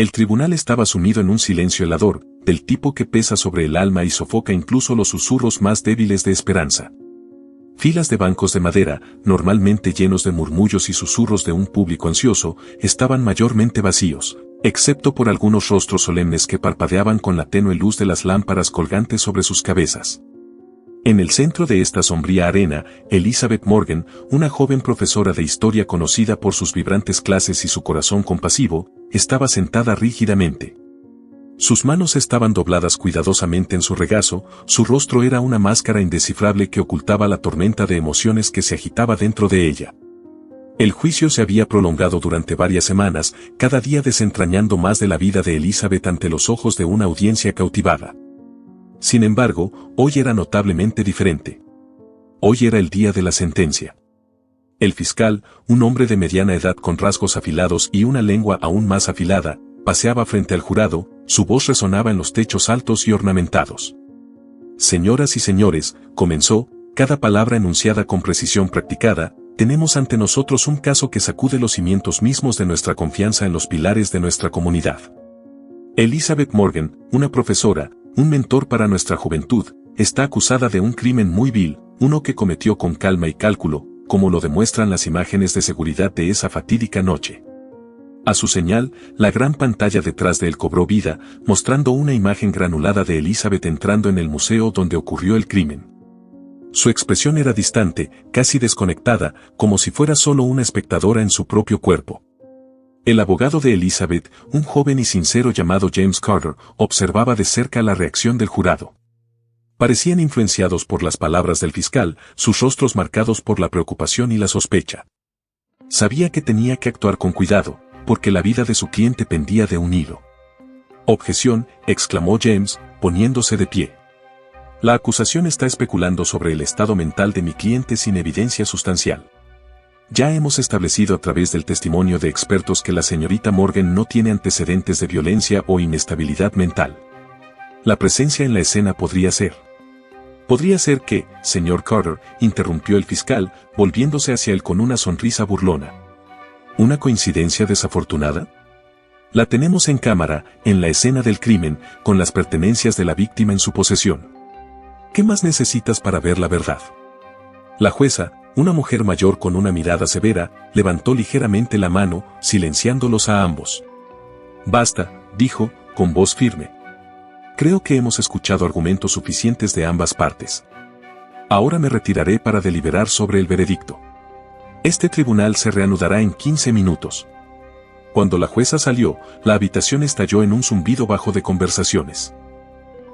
El tribunal estaba sumido en un silencio helador, del tipo que pesa sobre el alma y sofoca incluso los susurros más débiles de esperanza. Filas de bancos de madera, normalmente llenos de murmullos y susurros de un público ansioso, estaban mayormente vacíos, excepto por algunos rostros solemnes que parpadeaban con la tenue luz de las lámparas colgantes sobre sus cabezas. En el centro de esta sombría arena, Elizabeth Morgan, una joven profesora de historia conocida por sus vibrantes clases y su corazón compasivo, estaba sentada rígidamente. Sus manos estaban dobladas cuidadosamente en su regazo, su rostro era una máscara indescifrable que ocultaba la tormenta de emociones que se agitaba dentro de ella. El juicio se había prolongado durante varias semanas, cada día desentrañando más de la vida de Elizabeth ante los ojos de una audiencia cautivada. Sin embargo, hoy era notablemente diferente. Hoy era el día de la sentencia. El fiscal, un hombre de mediana edad con rasgos afilados y una lengua aún más afilada, paseaba frente al jurado, su voz resonaba en los techos altos y ornamentados. Señoras y señores, comenzó, cada palabra enunciada con precisión practicada, tenemos ante nosotros un caso que sacude los cimientos mismos de nuestra confianza en los pilares de nuestra comunidad. Elizabeth Morgan, una profesora, un mentor para nuestra juventud, está acusada de un crimen muy vil, uno que cometió con calma y cálculo, como lo demuestran las imágenes de seguridad de esa fatídica noche. A su señal, la gran pantalla detrás de él cobró vida, mostrando una imagen granulada de Elizabeth entrando en el museo donde ocurrió el crimen. Su expresión era distante, casi desconectada, como si fuera solo una espectadora en su propio cuerpo. El abogado de Elizabeth, un joven y sincero llamado James Carter, observaba de cerca la reacción del jurado. Parecían influenciados por las palabras del fiscal, sus rostros marcados por la preocupación y la sospecha. Sabía que tenía que actuar con cuidado, porque la vida de su cliente pendía de un hilo. «Objeción», exclamó James, poniéndose de pie. «La acusación está especulando sobre el estado mental de mi cliente sin evidencia sustancial. Ya hemos establecido a través del testimonio de expertos que la señorita Morgan no tiene antecedentes de violencia o inestabilidad mental. La presencia en la escena podría ser». «Podría ser que, señor Carter», interrumpió el fiscal, volviéndose hacia él con una sonrisa burlona. ¿Una coincidencia desafortunada? La tenemos en cámara, en la escena del crimen, con las pertenencias de la víctima en su posesión. ¿Qué más necesitas para ver la verdad? La jueza, una mujer mayor con una mirada severa, levantó ligeramente la mano, silenciándolos a ambos. «Basta», dijo, con voz firme. «Creo que hemos escuchado argumentos suficientes de ambas partes. Ahora me retiraré para deliberar sobre el veredicto. Este tribunal se reanudará en 15 minutos». Cuando la jueza salió, la habitación estalló en un zumbido bajo de conversaciones.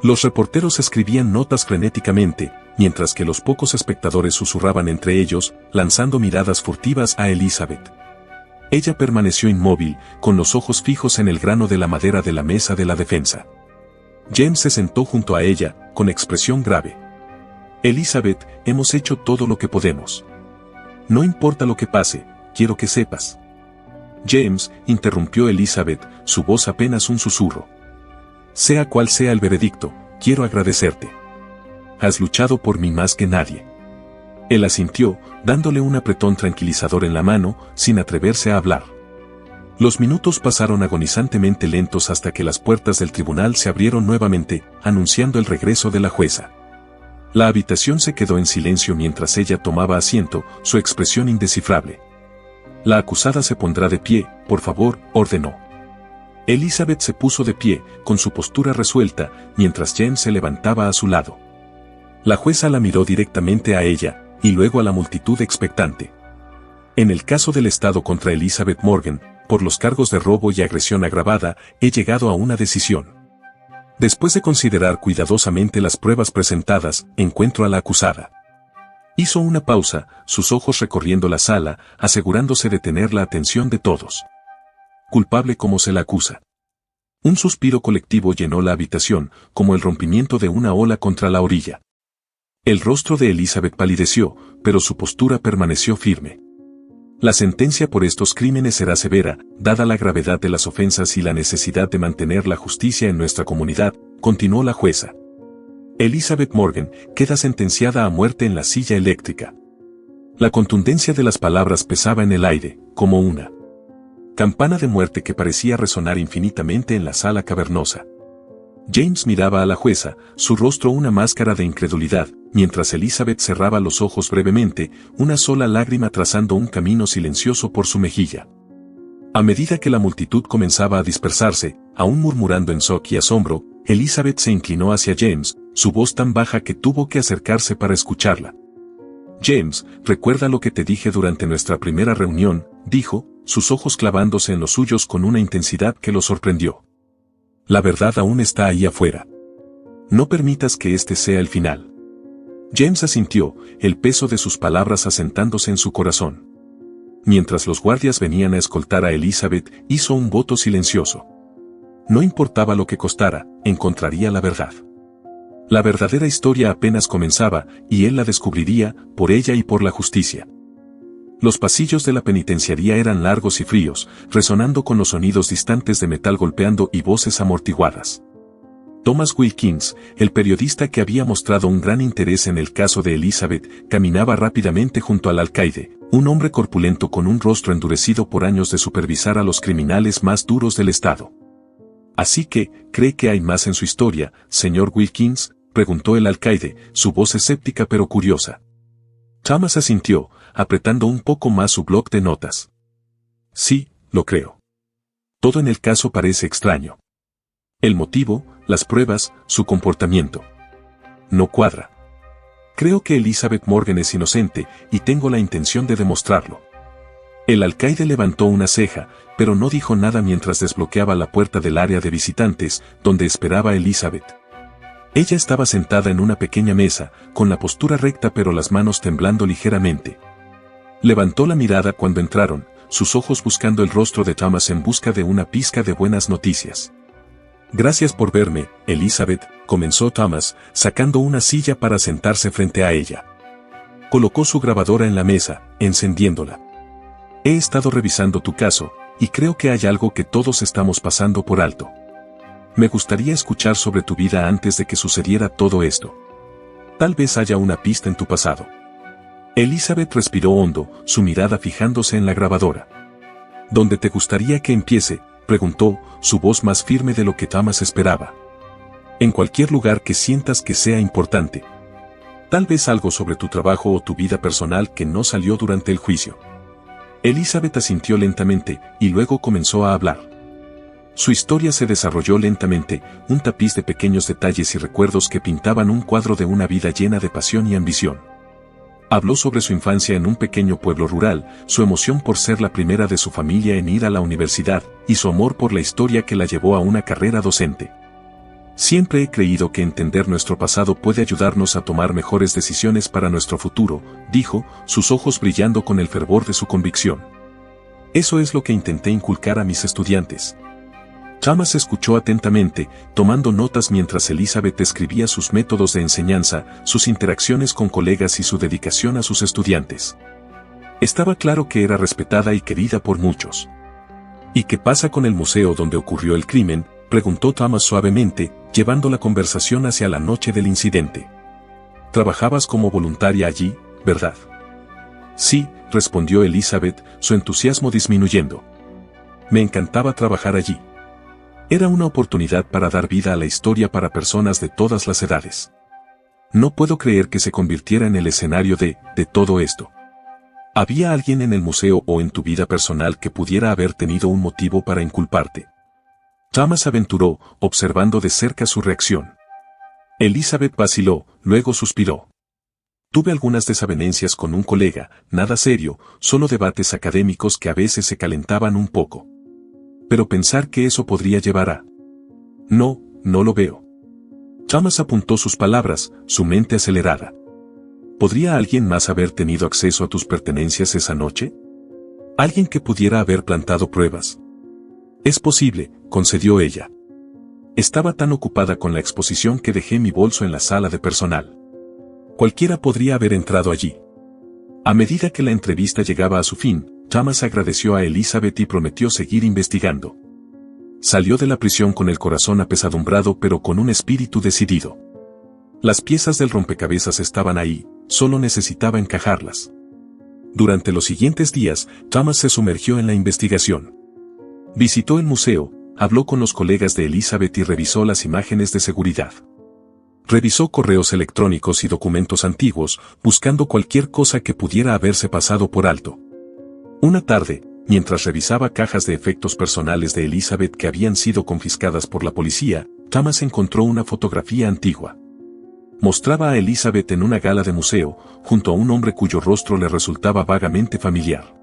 Los reporteros escribían notas frenéticamente, mientras que los pocos espectadores susurraban entre ellos, lanzando miradas furtivas a Elizabeth. Ella permaneció inmóvil, con los ojos fijos en el grano de la madera de la mesa de la defensa. James se sentó junto a ella, con expresión grave. «Elizabeth, hemos hecho todo lo que podemos. No importa lo que pase, quiero que sepas». «James», interrumpió Elizabeth, su voz apenas un susurro. «Sea cual sea el veredicto, quiero agradecerte. Has luchado por mí más que nadie». Él asintió, dándole un apretón tranquilizador en la mano, sin atreverse a hablar. Los minutos pasaron agonizantemente lentos hasta que las puertas del tribunal se abrieron nuevamente, anunciando el regreso de la jueza. La habitación se quedó en silencio mientras ella tomaba asiento, su expresión indescifrable. «La acusada se pondrá de pie, por favor», ordenó. Elizabeth se puso de pie, con su postura resuelta, mientras James se levantaba a su lado. La jueza la miró directamente a ella, y luego a la multitud expectante. «En el caso del Estado contra Elizabeth Morgan, por los cargos de robo y agresión agravada, he llegado a una decisión. Después de considerar cuidadosamente las pruebas presentadas, encuentro a la acusada». Hizo una pausa, sus ojos recorriendo la sala, asegurándose de tener la atención de todos. «Culpable como se la acusa». Un suspiro colectivo llenó la habitación, como el rompimiento de una ola contra la orilla. El rostro de Elizabeth palideció, pero su postura permaneció firme. «La sentencia por estos crímenes será severa, dada la gravedad de las ofensas y la necesidad de mantener la justicia en nuestra comunidad», continuó la jueza. «Elizabeth Morgan queda sentenciada a muerte en la silla eléctrica». La contundencia de las palabras pesaba en el aire, como una Campana de muerte que parecía resonar infinitamente en la sala cavernosa. James miraba a la jueza, su rostro una máscara de incredulidad, mientras Elizabeth cerraba los ojos brevemente, una sola lágrima trazando un camino silencioso por su mejilla. A medida que la multitud comenzaba a dispersarse, aún murmurando en shock y asombro, Elizabeth se inclinó hacia James, su voz tan baja que tuvo que acercarse para escucharla. James, recuerda lo que te dije durante nuestra primera reunión, dijo, sus ojos clavándose en los suyos con una intensidad que lo sorprendió. La verdad aún está ahí afuera. No permitas que este sea el final. James asintió, el peso de sus palabras asentándose en su corazón. Mientras los guardias venían a escoltar a Elizabeth, hizo un voto silencioso. No importaba lo que costara, encontraría la verdad. La verdadera historia apenas comenzaba, y él la descubriría, por ella y por la justicia. Los pasillos de la penitenciaría eran largos y fríos, resonando con los sonidos distantes de metal golpeando y voces amortiguadas. Thomas Wilkins, el periodista que había mostrado un gran interés en el caso de Elizabeth, caminaba rápidamente junto al alcaide, un hombre corpulento con un rostro endurecido por años de supervisar a los criminales más duros del estado. «Así que, ¿cree que hay más en su historia, señor Wilkins?», preguntó el alcaide, su voz escéptica pero curiosa. Thomas asintió, apretando un poco más su bloc de notas. «Sí, lo creo. Todo en el caso parece extraño. El motivo, las pruebas, su comportamiento. No cuadra. Creo que Elizabeth Morgan es inocente, y tengo la intención de demostrarlo». El alcaide levantó una ceja, pero no dijo nada mientras desbloqueaba la puerta del área de visitantes, donde esperaba Elizabeth. Ella estaba sentada en una pequeña mesa, con la postura recta pero las manos temblando ligeramente. Levantó la mirada cuando entraron, sus ojos buscando el rostro de Thomas en busca de una pizca de buenas noticias. «Gracias por verme, Elizabeth», comenzó Thomas, sacando una silla para sentarse frente a ella. Colocó su grabadora en la mesa, encendiéndola. «He estado revisando tu caso, y creo que hay algo que todos estamos pasando por alto. Me gustaría escuchar sobre tu vida antes de que sucediera todo esto. Tal vez haya una pista en tu pasado». Elizabeth respiró hondo, su mirada fijándose en la grabadora. «¿Dónde te gustaría que empiece?», preguntó, su voz más firme de lo que Thomas esperaba. «En cualquier lugar que sientas que sea importante. Tal vez algo sobre tu trabajo o tu vida personal que no salió durante el juicio». Elizabeth asintió lentamente, y luego comenzó a hablar. Su historia se desarrolló lentamente, un tapiz de pequeños detalles y recuerdos que pintaban un cuadro de una vida llena de pasión y ambición. Habló sobre su infancia en un pequeño pueblo rural, su emoción por ser la primera de su familia en ir a la universidad, y su amor por la historia que la llevó a una carrera docente. «Siempre he creído que entender nuestro pasado puede ayudarnos a tomar mejores decisiones para nuestro futuro», dijo, sus ojos brillando con el fervor de su convicción. «Eso es lo que intenté inculcar a mis estudiantes». Thomas escuchó atentamente, tomando notas mientras Elizabeth describía sus métodos de enseñanza, sus interacciones con colegas y su dedicación a sus estudiantes. Estaba claro que era respetada y querida por muchos. «¿Y qué pasa con el museo donde ocurrió el crimen?», preguntó Thomas suavemente, llevando la conversación hacia la noche del incidente. «Trabajabas como voluntaria allí, ¿verdad?». «Sí», respondió Elizabeth, su entusiasmo disminuyendo. «Me encantaba trabajar allí. Era una oportunidad para dar vida a la historia para personas de todas las edades. No puedo creer que se convirtiera en el escenario de todo esto. ¿Había alguien en el museo o en tu vida personal que pudiera haber tenido un motivo para inculparte?». Thomas aventuró, observando de cerca su reacción. Elizabeth vaciló, luego suspiró. «Tuve algunas desavenencias con un colega, nada serio, solo debates académicos que a veces se calentaban un poco. Pero pensar que eso podría llevar a... No lo veo». Thomas apuntó sus palabras, su mente acelerada. ¿Podría alguien más haber tenido acceso a tus pertenencias esa noche? ¿Alguien que pudiera haber plantado pruebas? «Es posible», concedió ella. «Estaba tan ocupada con la exposición que dejé mi bolso en la sala de personal. Cualquiera podría haber entrado allí». A medida que la entrevista llegaba a su fin, Thomas agradeció a Elizabeth y prometió seguir investigando. Salió de la prisión con el corazón apesadumbrado pero con un espíritu decidido. Las piezas del rompecabezas estaban ahí, solo necesitaba encajarlas. Durante los siguientes días, Thomas se sumergió en la investigación. Visitó el museo, habló con los colegas de Elizabeth y revisó las imágenes de seguridad. Revisó correos electrónicos y documentos antiguos, buscando cualquier cosa que pudiera haberse pasado por alto. Una tarde, mientras revisaba cajas de efectos personales de Elizabeth que habían sido confiscadas por la policía, Thomas encontró una fotografía antigua. Mostraba a Elizabeth en una gala de museo, junto a un hombre cuyo rostro le resultaba vagamente familiar.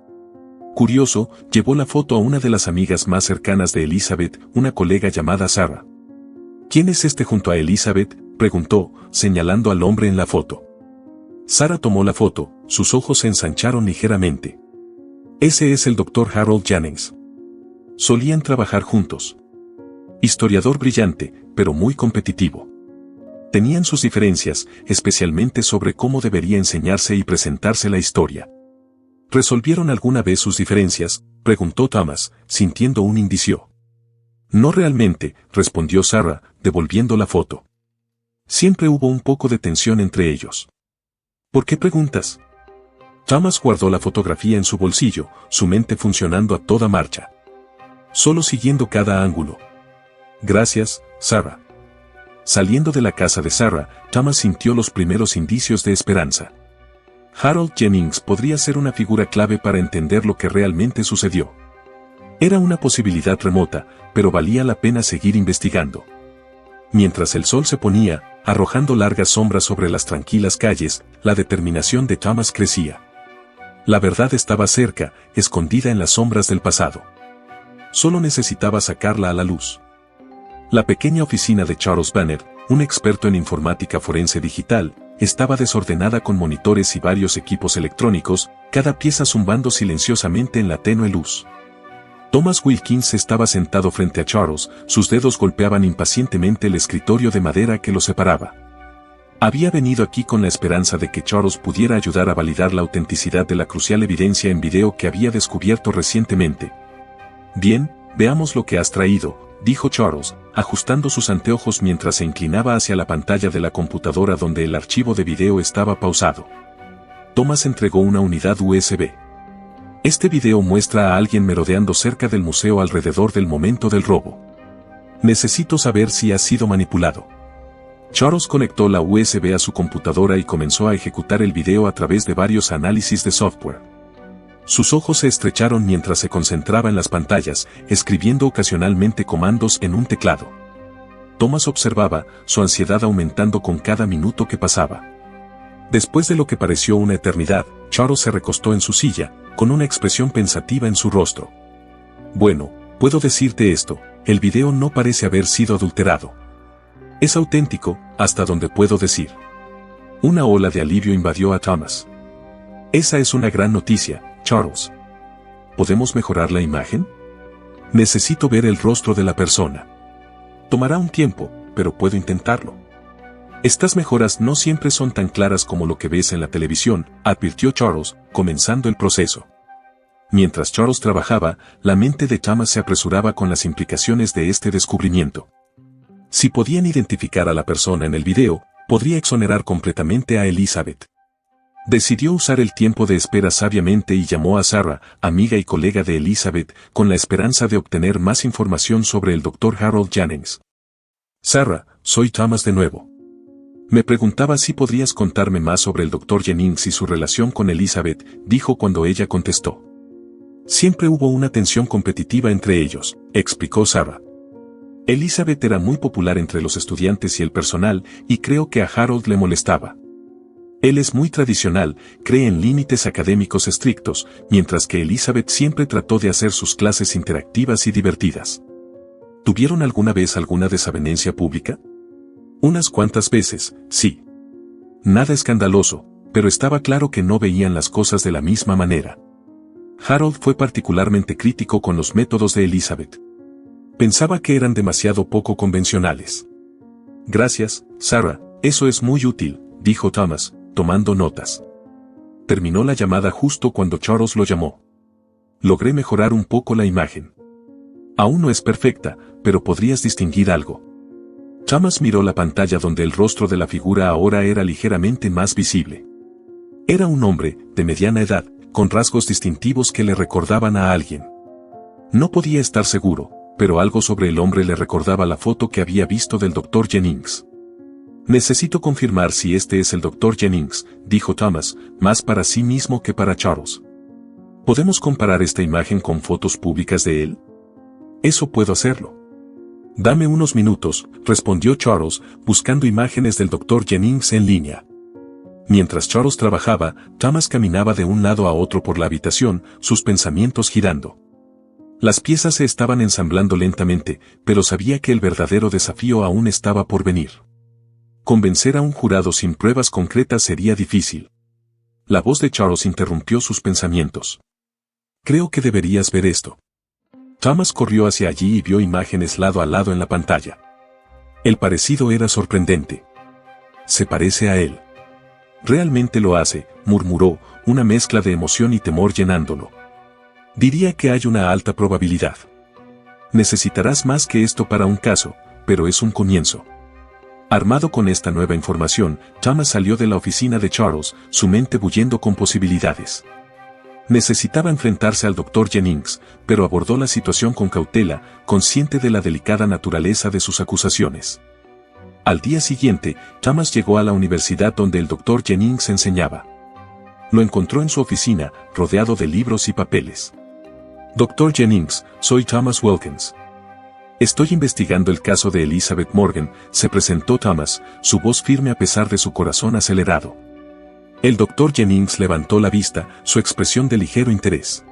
Curioso, llevó la foto a una de las amigas más cercanas de Elizabeth, una colega llamada Sarah. ¿Quién es este junto a Elizabeth?, preguntó, señalando al hombre en la foto. Sarah tomó la foto, sus ojos se ensancharon ligeramente. Ese es el Dr. Harold Jennings. Solían trabajar juntos. Historiador brillante, pero muy competitivo. Tenían sus diferencias, especialmente sobre cómo debería enseñarse y presentarse la historia. ¿Resolvieron alguna vez sus diferencias?, preguntó Thomas, sintiendo un indicio. No realmente, respondió Sarah, devolviendo la foto. Siempre hubo un poco de tensión entre ellos. ¿Por qué preguntas? Thomas guardó la fotografía en su bolsillo, su mente funcionando a toda marcha. Solo siguiendo cada ángulo. Gracias, Sarah. Saliendo de la casa de Sarah, Thomas sintió los primeros indicios de esperanza. Harold Jennings podría ser una figura clave para entender lo que realmente sucedió. Era una posibilidad remota, pero valía la pena seguir investigando. Mientras el sol se ponía, arrojando largas sombras sobre las tranquilas calles, la determinación de Thomas crecía. La verdad estaba cerca, escondida en las sombras del pasado. Solo necesitaba sacarla a la luz. La pequeña oficina de Charles Banner, un experto en informática forense digital, estaba desordenada con monitores y varios equipos electrónicos, cada pieza zumbando silenciosamente en la tenue luz. Thomas Wilkins estaba sentado frente a Charles, sus dedos golpeaban impacientemente el escritorio de madera que lo separaba. Había venido aquí con la esperanza de que Charles pudiera ayudar a validar la autenticidad de la crucial evidencia en video que había descubierto recientemente. Bien, veamos lo que has traído, dijo Charles, ajustando sus anteojos mientras se inclinaba hacia la pantalla de la computadora donde el archivo de video estaba pausado. Thomas entregó una unidad USB. Este video muestra a alguien merodeando cerca del museo alrededor del momento del robo. Necesito saber si ha sido manipulado. Charles conectó la USB a su computadora y comenzó a ejecutar el video a través de varios análisis de software. Sus ojos se estrecharon mientras se concentraba en las pantallas, escribiendo ocasionalmente comandos en un teclado. Thomas observaba, su ansiedad aumentando con cada minuto que pasaba. Después de lo que pareció una eternidad, Charles se recostó en su silla, con una expresión pensativa en su rostro. Bueno, puedo decirte esto, el video no parece haber sido adulterado. Es auténtico, hasta donde puedo decir. Una ola de alivio invadió a Thomas. Esa es una gran noticia, Charles. ¿Podemos mejorar la imagen? Necesito ver el rostro de la persona. Tomará un tiempo, pero puedo intentarlo. Estas mejoras no siempre son tan claras como lo que ves en la televisión, advirtió Charles, comenzando el proceso. Mientras Charles trabajaba, la mente de Thomas se apresuraba con las implicaciones de este descubrimiento. Si podían identificar a la persona en el video, podría exonerar completamente a Elizabeth. Decidió usar el tiempo de espera sabiamente y llamó a Sarah, amiga y colega de Elizabeth, con la esperanza de obtener más información sobre el Dr. Harold Jennings. Sarah, soy Thomas de nuevo. Me preguntaba si podrías contarme más sobre el Dr. Jennings y su relación con Elizabeth, dijo cuando ella contestó. Siempre hubo una tensión competitiva entre ellos, explicó Sarah. Elizabeth era muy popular entre los estudiantes y el personal, y creo que a Harold le molestaba. Él es muy tradicional, cree en límites académicos estrictos, mientras que Elizabeth siempre trató de hacer sus clases interactivas y divertidas. ¿Tuvieron alguna vez alguna desavenencia pública? Unas cuantas veces, sí. Nada escandaloso, pero estaba claro que no veían las cosas de la misma manera. Harold fue particularmente crítico con los métodos de Elizabeth. Pensaba que eran demasiado poco convencionales. Gracias, Sarah, eso es muy útil, dijo Thomas, tomando notas. Terminó la llamada justo cuando Charles lo llamó. Logré mejorar un poco la imagen. Aún no es perfecta, pero podrías distinguir algo. Thomas miró la pantalla donde el rostro de la figura ahora era ligeramente más visible. Era un hombre, de mediana edad, con rasgos distintivos que le recordaban a alguien. No podía estar seguro, pero algo sobre el hombre le recordaba la foto que había visto del Dr. Jennings. Necesito confirmar si este es el Dr. Jennings, dijo Thomas, más para sí mismo que para Charles. ¿Podemos comparar esta imagen con fotos públicas de él? Eso puedo hacerlo. Dame unos minutos, respondió Charles, buscando imágenes del Dr. Jennings en línea. Mientras Charles trabajaba, Thomas caminaba de un lado a otro por la habitación, sus pensamientos girando. Las piezas se estaban ensamblando lentamente, pero sabía que el verdadero desafío aún estaba por venir. Convencer a un jurado sin pruebas concretas sería difícil. La voz de Charles interrumpió sus pensamientos. Creo que deberías ver esto. Thomas corrió hacia allí y vio imágenes lado a lado en la pantalla. El parecido era sorprendente. Se parece a él. Realmente lo hace, murmuró, una mezcla de emoción y temor llenándolo. Diría que hay una alta probabilidad. Necesitarás más que esto para un caso, pero es un comienzo. Armado con esta nueva información, Thomas salió de la oficina de Charles, su mente bullendo con posibilidades. Necesitaba enfrentarse al Dr. Jennings, pero abordó la situación con cautela, consciente de la delicada naturaleza de sus acusaciones. Al día siguiente, Thomas llegó a la universidad donde el Dr. Jennings enseñaba. Lo encontró en su oficina, rodeado de libros y papeles. Dr. Jennings, soy Thomas Wilkins. Estoy investigando el caso de Elizabeth Morgan, se presentó Thomas, su voz firme a pesar de su corazón acelerado. El Dr. Jennings levantó la vista, su expresión de ligero interés.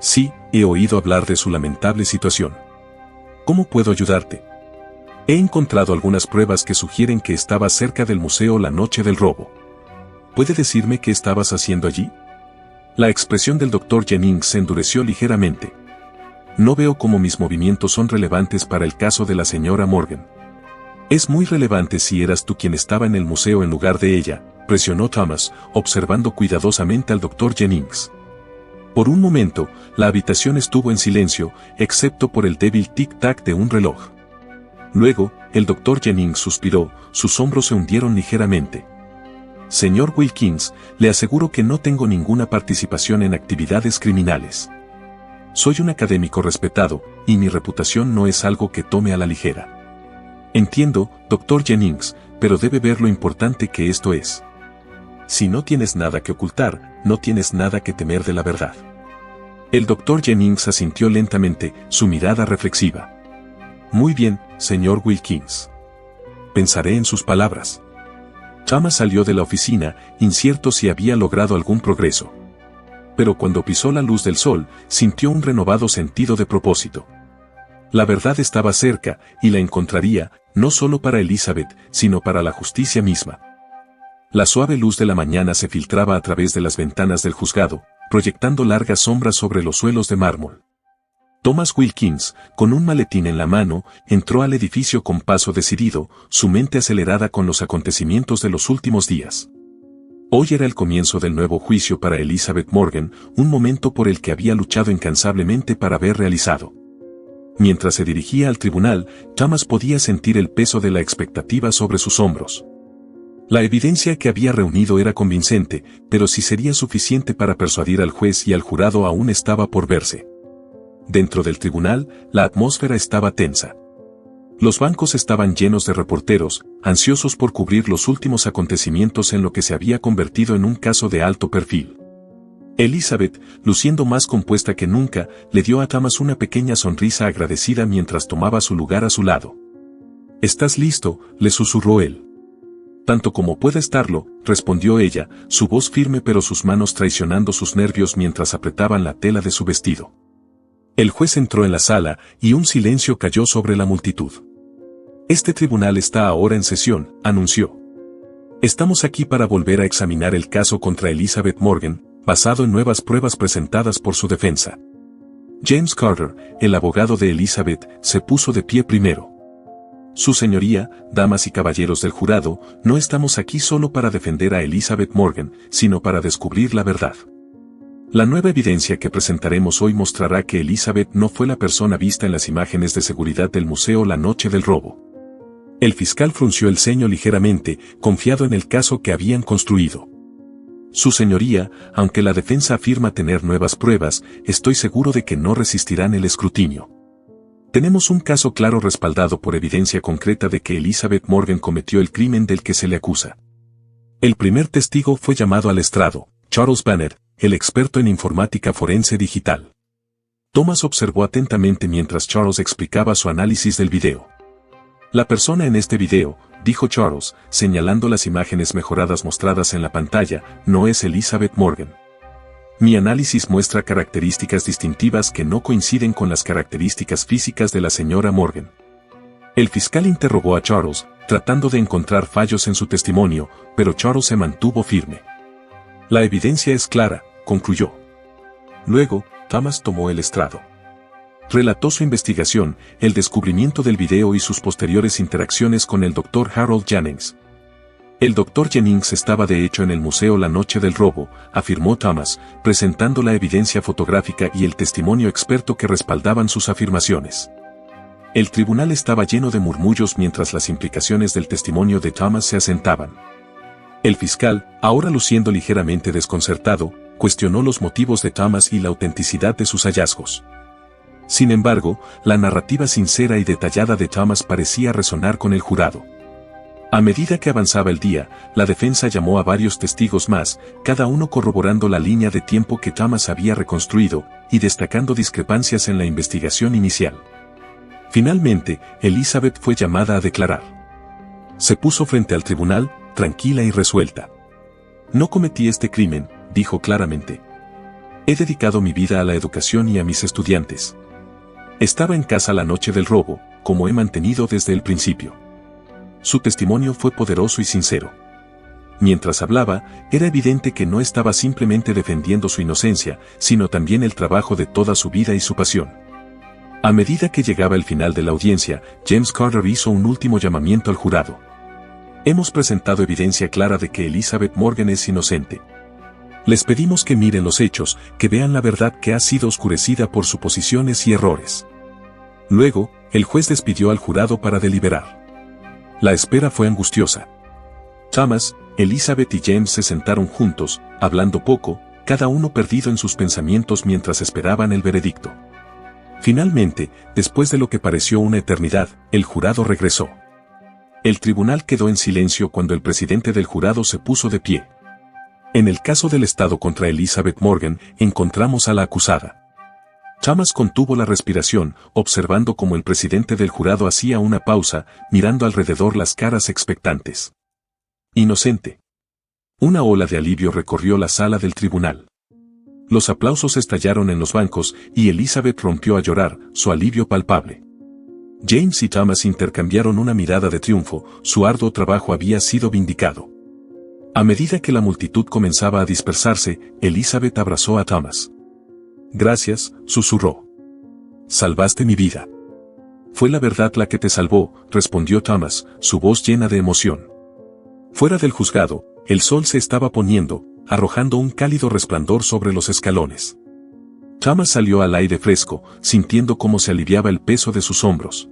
Sí, he oído hablar de su lamentable situación. ¿Cómo puedo ayudarte? He encontrado algunas pruebas que sugieren que estabas cerca del museo la noche del robo. ¿Puede decirme qué estabas haciendo allí? La expresión del Dr. Jennings se endureció ligeramente. No veo cómo mis movimientos son relevantes para el caso de la señora Morgan. Es muy relevante si eras tú quien estaba en el museo en lugar de ella, presionó Thomas, observando cuidadosamente al Dr. Jennings. Por un momento, la habitación estuvo en silencio, excepto por el débil tic-tac de un reloj. Luego, el Dr. Jennings suspiró, sus hombros se hundieron ligeramente. Señor Wilkins, le aseguro que no tengo ninguna participación en actividades criminales. Soy un académico respetado, y mi reputación no es algo que tome a la ligera. Entiendo, Dr. Jennings, pero debe ver lo importante que esto es. Si no tienes nada que ocultar, no tienes nada que temer de la verdad. El Dr. Jennings asintió lentamente, su mirada reflexiva. Muy bien, señor Wilkins. Pensaré en sus palabras. Thomas salió de la oficina, incierto si había logrado algún progreso. Pero cuando pisó la luz del sol, sintió un renovado sentido de propósito. La verdad estaba cerca, y la encontraría, no solo para Elizabeth, sino para la justicia misma. La suave luz de la mañana se filtraba a través de las ventanas del juzgado, proyectando largas sombras sobre los suelos de mármol. Thomas Wilkins, con un maletín en la mano, entró al edificio con paso decidido, su mente acelerada con los acontecimientos de los últimos días. Hoy era el comienzo del nuevo juicio para Elizabeth Morgan, un momento por el que había luchado incansablemente para ver realizado. Mientras se dirigía al tribunal, Thomas podía sentir el peso de la expectativa sobre sus hombros. La evidencia que había reunido era convincente, pero si sería suficiente para persuadir al juez y al jurado aún estaba por verse. Dentro del tribunal, la atmósfera estaba tensa. Los bancos estaban llenos de reporteros, ansiosos por cubrir los últimos acontecimientos en lo que se había convertido en un caso de alto perfil. Elizabeth, luciendo más compuesta que nunca, le dio a Thomas una pequeña sonrisa agradecida mientras tomaba su lugar a su lado. «¿Estás listo?», le susurró él. «Tanto como pueda estarlo», respondió ella, su voz firme pero sus manos traicionando sus nervios mientras apretaban la tela de su vestido. El juez entró en la sala, y un silencio cayó sobre la multitud. «Este tribunal está ahora en sesión», anunció. «Estamos aquí para volver a examinar el caso contra Elizabeth Morgan, basado en nuevas pruebas presentadas por su defensa». James Carter, el abogado de Elizabeth, se puso de pie primero. «Su señoría, damas y caballeros del jurado, no estamos aquí solo para defender a Elizabeth Morgan, sino para descubrir la verdad. La nueva evidencia que presentaremos hoy mostrará que Elizabeth no fue la persona vista en las imágenes de seguridad del museo la noche del robo». El fiscal frunció el ceño ligeramente, confiado en el caso que habían construido. Su señoría, aunque la defensa afirma tener nuevas pruebas, estoy seguro de que no resistirán el escrutinio. Tenemos un caso claro respaldado por evidencia concreta de que Elizabeth Morgan cometió el crimen del que se le acusa. El primer testigo fue llamado al estrado, Charles Banner, el experto en informática forense digital. Thomas observó atentamente mientras Charles explicaba su análisis del video. La persona en este video, dijo Charles, señalando las imágenes mejoradas mostradas en la pantalla, no es Elizabeth Morgan. Mi análisis muestra características distintivas que no coinciden con las características físicas de la señora Morgan. El fiscal interrogó a Charles, tratando de encontrar fallos en su testimonio, pero Charles se mantuvo firme. La evidencia es clara, concluyó. Luego, Thomas tomó el estrado. Relató su investigación, el descubrimiento del video y sus posteriores interacciones con el Dr. Harold Jennings. El Dr. Jennings estaba de hecho en el museo la noche del robo, afirmó Thomas, presentando la evidencia fotográfica y el testimonio experto que respaldaban sus afirmaciones. El tribunal estaba lleno de murmullos mientras las implicaciones del testimonio de Thomas se asentaban. El fiscal, ahora luciendo ligeramente desconcertado, cuestionó los motivos de Thomas y la autenticidad de sus hallazgos. Sin embargo, la narrativa sincera y detallada de Thomas parecía resonar con el jurado. A medida que avanzaba el día, la defensa llamó a varios testigos más, cada uno corroborando la línea de tiempo que Thomas había reconstruido, y destacando discrepancias en la investigación inicial. Finalmente, Elizabeth fue llamada a declarar. Se puso frente al tribunal, tranquila y resuelta. No cometí este crimen, dijo claramente. He dedicado mi vida a la educación y a mis estudiantes. Estaba en casa la noche del robo, como he mantenido desde el principio. Su testimonio fue poderoso y sincero. Mientras hablaba, era evidente que no estaba simplemente defendiendo su inocencia, sino también el trabajo de toda su vida y su pasión. A medida que llegaba el final de la audiencia, James Carter hizo un último llamamiento al jurado. Hemos presentado evidencia clara de que Elizabeth Morgan es inocente. Les pedimos que miren los hechos, que vean la verdad que ha sido oscurecida por suposiciones y errores. Luego, el juez despidió al jurado para deliberar. La espera fue angustiosa. Thomas, Elizabeth y James se sentaron juntos, hablando poco, cada uno perdido en sus pensamientos mientras esperaban el veredicto. Finalmente, después de lo que pareció una eternidad, el jurado regresó. El tribunal quedó en silencio cuando el presidente del jurado se puso de pie. En el caso del Estado contra Elizabeth Morgan, encontramos a la acusada. Thomas contuvo la respiración, observando cómo el presidente del jurado hacía una pausa, mirando alrededor las caras expectantes. Inocente. Una ola de alivio recorrió la sala del tribunal. Los aplausos estallaron en los bancos y Elizabeth rompió a llorar, su alivio palpable. James y Thomas intercambiaron una mirada de triunfo, su arduo trabajo había sido vindicado. A medida que la multitud comenzaba a dispersarse, Elizabeth abrazó a Thomas. Gracias, susurró. Salvaste mi vida. Fue la verdad la que te salvó, respondió Thomas, su voz llena de emoción. Fuera del juzgado, el sol se estaba poniendo, arrojando un cálido resplandor sobre los escalones. Thomas salió al aire fresco, sintiendo cómo se aliviaba el peso de sus hombros.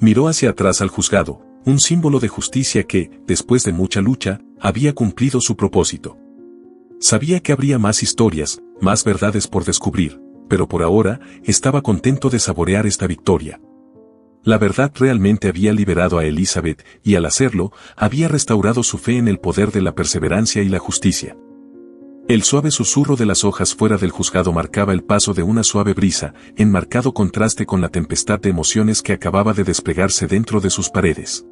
Miró hacia atrás al juzgado, un símbolo de justicia que, después de mucha lucha, había cumplido su propósito. Sabía que habría más historias, más verdades por descubrir, pero por ahora, estaba contento de saborear esta victoria. La verdad realmente había liberado a Elizabeth, y al hacerlo, había restaurado su fe en el poder de la perseverancia y la justicia. El suave susurro de las hojas fuera del juzgado marcaba el paso de una suave brisa, en marcado contraste con la tempestad de emociones que acababa de desplegarse dentro de sus paredes.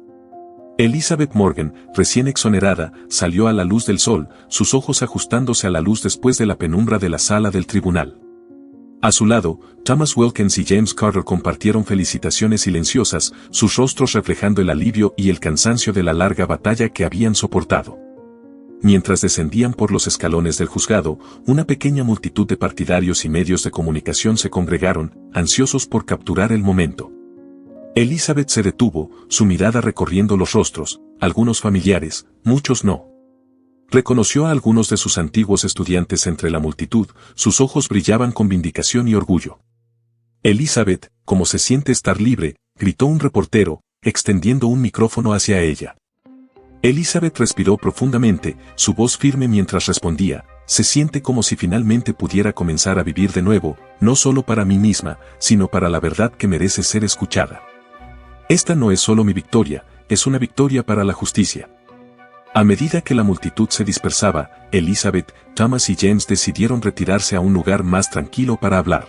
Elizabeth Morgan, recién exonerada, salió a la luz del sol, sus ojos ajustándose a la luz después de la penumbra de la sala del tribunal. A su lado, Thomas Wilkins y James Carter compartieron felicitaciones silenciosas, sus rostros reflejando el alivio y el cansancio de la larga batalla que habían soportado. Mientras descendían por los escalones del juzgado, una pequeña multitud de partidarios y medios de comunicación se congregaron, ansiosos por capturar el momento. Elizabeth se detuvo, su mirada recorriendo los rostros, algunos familiares, muchos no. Reconoció a algunos de sus antiguos estudiantes entre la multitud, sus ojos brillaban con vindicación y orgullo. Elizabeth, como se siente estar libre, gritó un reportero, extendiendo un micrófono hacia ella. Elizabeth respiró profundamente, su voz firme mientras respondía, se siente como si finalmente pudiera comenzar a vivir de nuevo, no solo para mí misma, sino para la verdad que merece ser escuchada. Esta no es solo mi victoria, es una victoria para la justicia. A medida que la multitud se dispersaba, Elizabeth, Thomas y James decidieron retirarse a un lugar más tranquilo para hablar.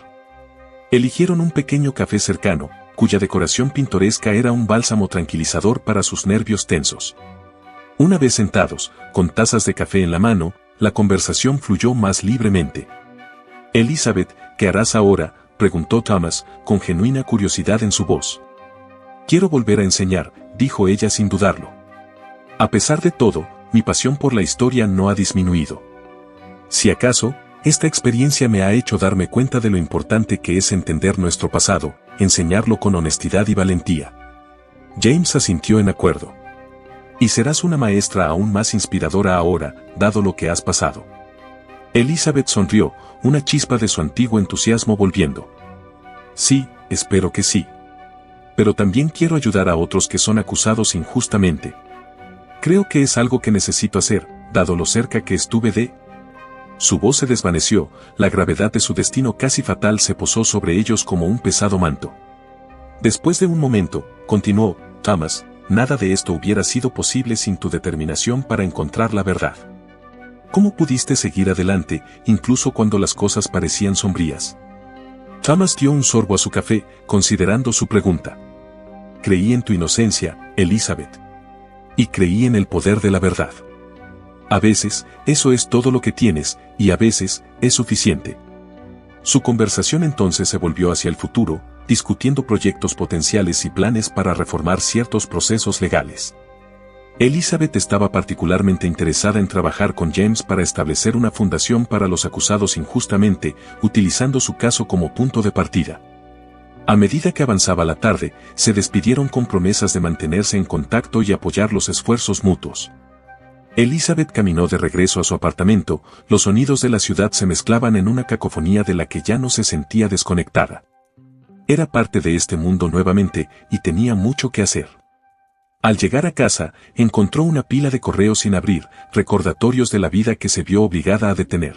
Eligieron un pequeño café cercano, cuya decoración pintoresca era un bálsamo tranquilizador para sus nervios tensos. Una vez sentados, con tazas de café en la mano, la conversación fluyó más libremente. Elizabeth, ¿qué harás ahora?, preguntó Thomas, con genuina curiosidad en su voz. Quiero volver a enseñar, dijo ella sin dudarlo. A pesar de todo, mi pasión por la historia no ha disminuido. Si acaso, esta experiencia me ha hecho darme cuenta de lo importante que es entender nuestro pasado, enseñarlo con honestidad y valentía. James asintió en acuerdo. Y serás una maestra aún más inspiradora ahora, dado lo que has pasado. Elizabeth sonrió, una chispa de su antiguo entusiasmo volviendo. Sí, espero que sí. Pero también quiero ayudar a otros que son acusados injustamente. Creo que es algo que necesito hacer, dado lo cerca que estuve de... Su voz se desvaneció, la gravedad de su destino casi fatal se posó sobre ellos como un pesado manto. Después de un momento, continuó, Thomas, nada de esto hubiera sido posible sin tu determinación para encontrar la verdad. ¿Cómo pudiste seguir adelante, incluso cuando las cosas parecían sombrías? Thomas dio un sorbo a su café, considerando su pregunta. Creí en tu inocencia, Elizabeth. Y creí en el poder de la verdad. A veces, eso es todo lo que tienes, y a veces, es suficiente. Su conversación entonces se volvió hacia el futuro, discutiendo proyectos potenciales y planes para reformar ciertos procesos legales. Elizabeth estaba particularmente interesada en trabajar con James para establecer una fundación para los acusados injustamente, utilizando su caso como punto de partida. A medida que avanzaba la tarde, se despidieron con promesas de mantenerse en contacto y apoyar los esfuerzos mutuos. Elizabeth caminó de regreso a su apartamento, los sonidos de la ciudad se mezclaban en una cacofonía de la que ya no se sentía desconectada. Era parte de este mundo nuevamente, y tenía mucho que hacer. Al llegar a casa, encontró una pila de correos sin abrir, recordatorios de la vida que se vio obligada a detener.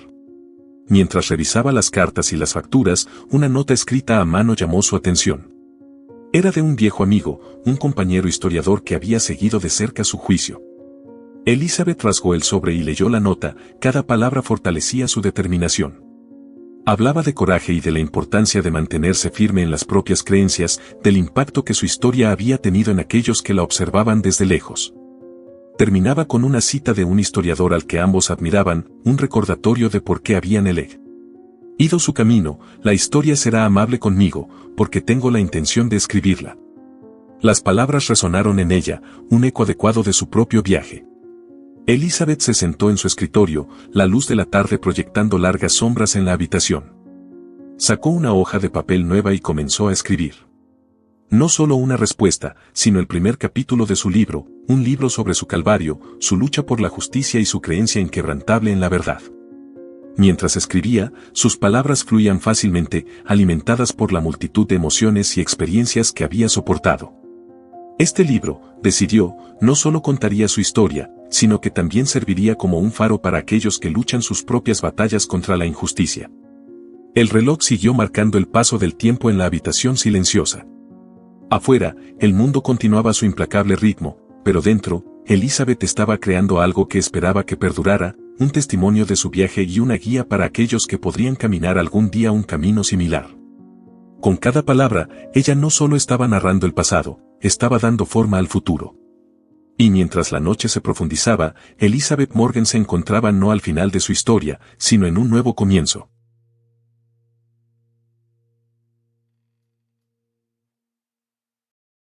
Mientras revisaba las cartas y las facturas, una nota escrita a mano llamó su atención. Era de un viejo amigo, un compañero historiador que había seguido de cerca su juicio. Elizabeth rasgó el sobre y leyó la nota, cada palabra fortalecía su determinación. Hablaba de coraje y de la importancia de mantenerse firme en las propias creencias, del impacto que su historia había tenido en aquellos que la observaban desde lejos. Terminaba con una cita de un historiador al que ambos admiraban, un recordatorio de por qué habían elegido. Ido su camino, la historia será amable conmigo, porque tengo la intención de escribirla. Las palabras resonaron en ella, un eco adecuado de su propio viaje. Elizabeth se sentó en su escritorio, la luz de la tarde proyectando largas sombras en la habitación. Sacó una hoja de papel nueva y comenzó a escribir. No solo una respuesta, sino el primer capítulo de su libro, un libro sobre su calvario, su lucha por la justicia y su creencia inquebrantable en la verdad. Mientras escribía, sus palabras fluían fácilmente, alimentadas por la multitud de emociones y experiencias que había soportado. Este libro, decidió, no solo contaría su historia, sino que también serviría como un faro para aquellos que luchan sus propias batallas contra la injusticia. El reloj siguió marcando el paso del tiempo en la habitación silenciosa. Afuera, el mundo continuaba su implacable ritmo, pero dentro, Elizabeth estaba creando algo que esperaba que perdurara, un testimonio de su viaje y una guía para aquellos que podrían caminar algún día un camino similar. Con cada palabra, ella no solo estaba narrando el pasado, estaba dando forma al futuro. Y mientras la noche se profundizaba, Elizabeth Morgan se encontraba no al final de su historia, sino en un nuevo comienzo.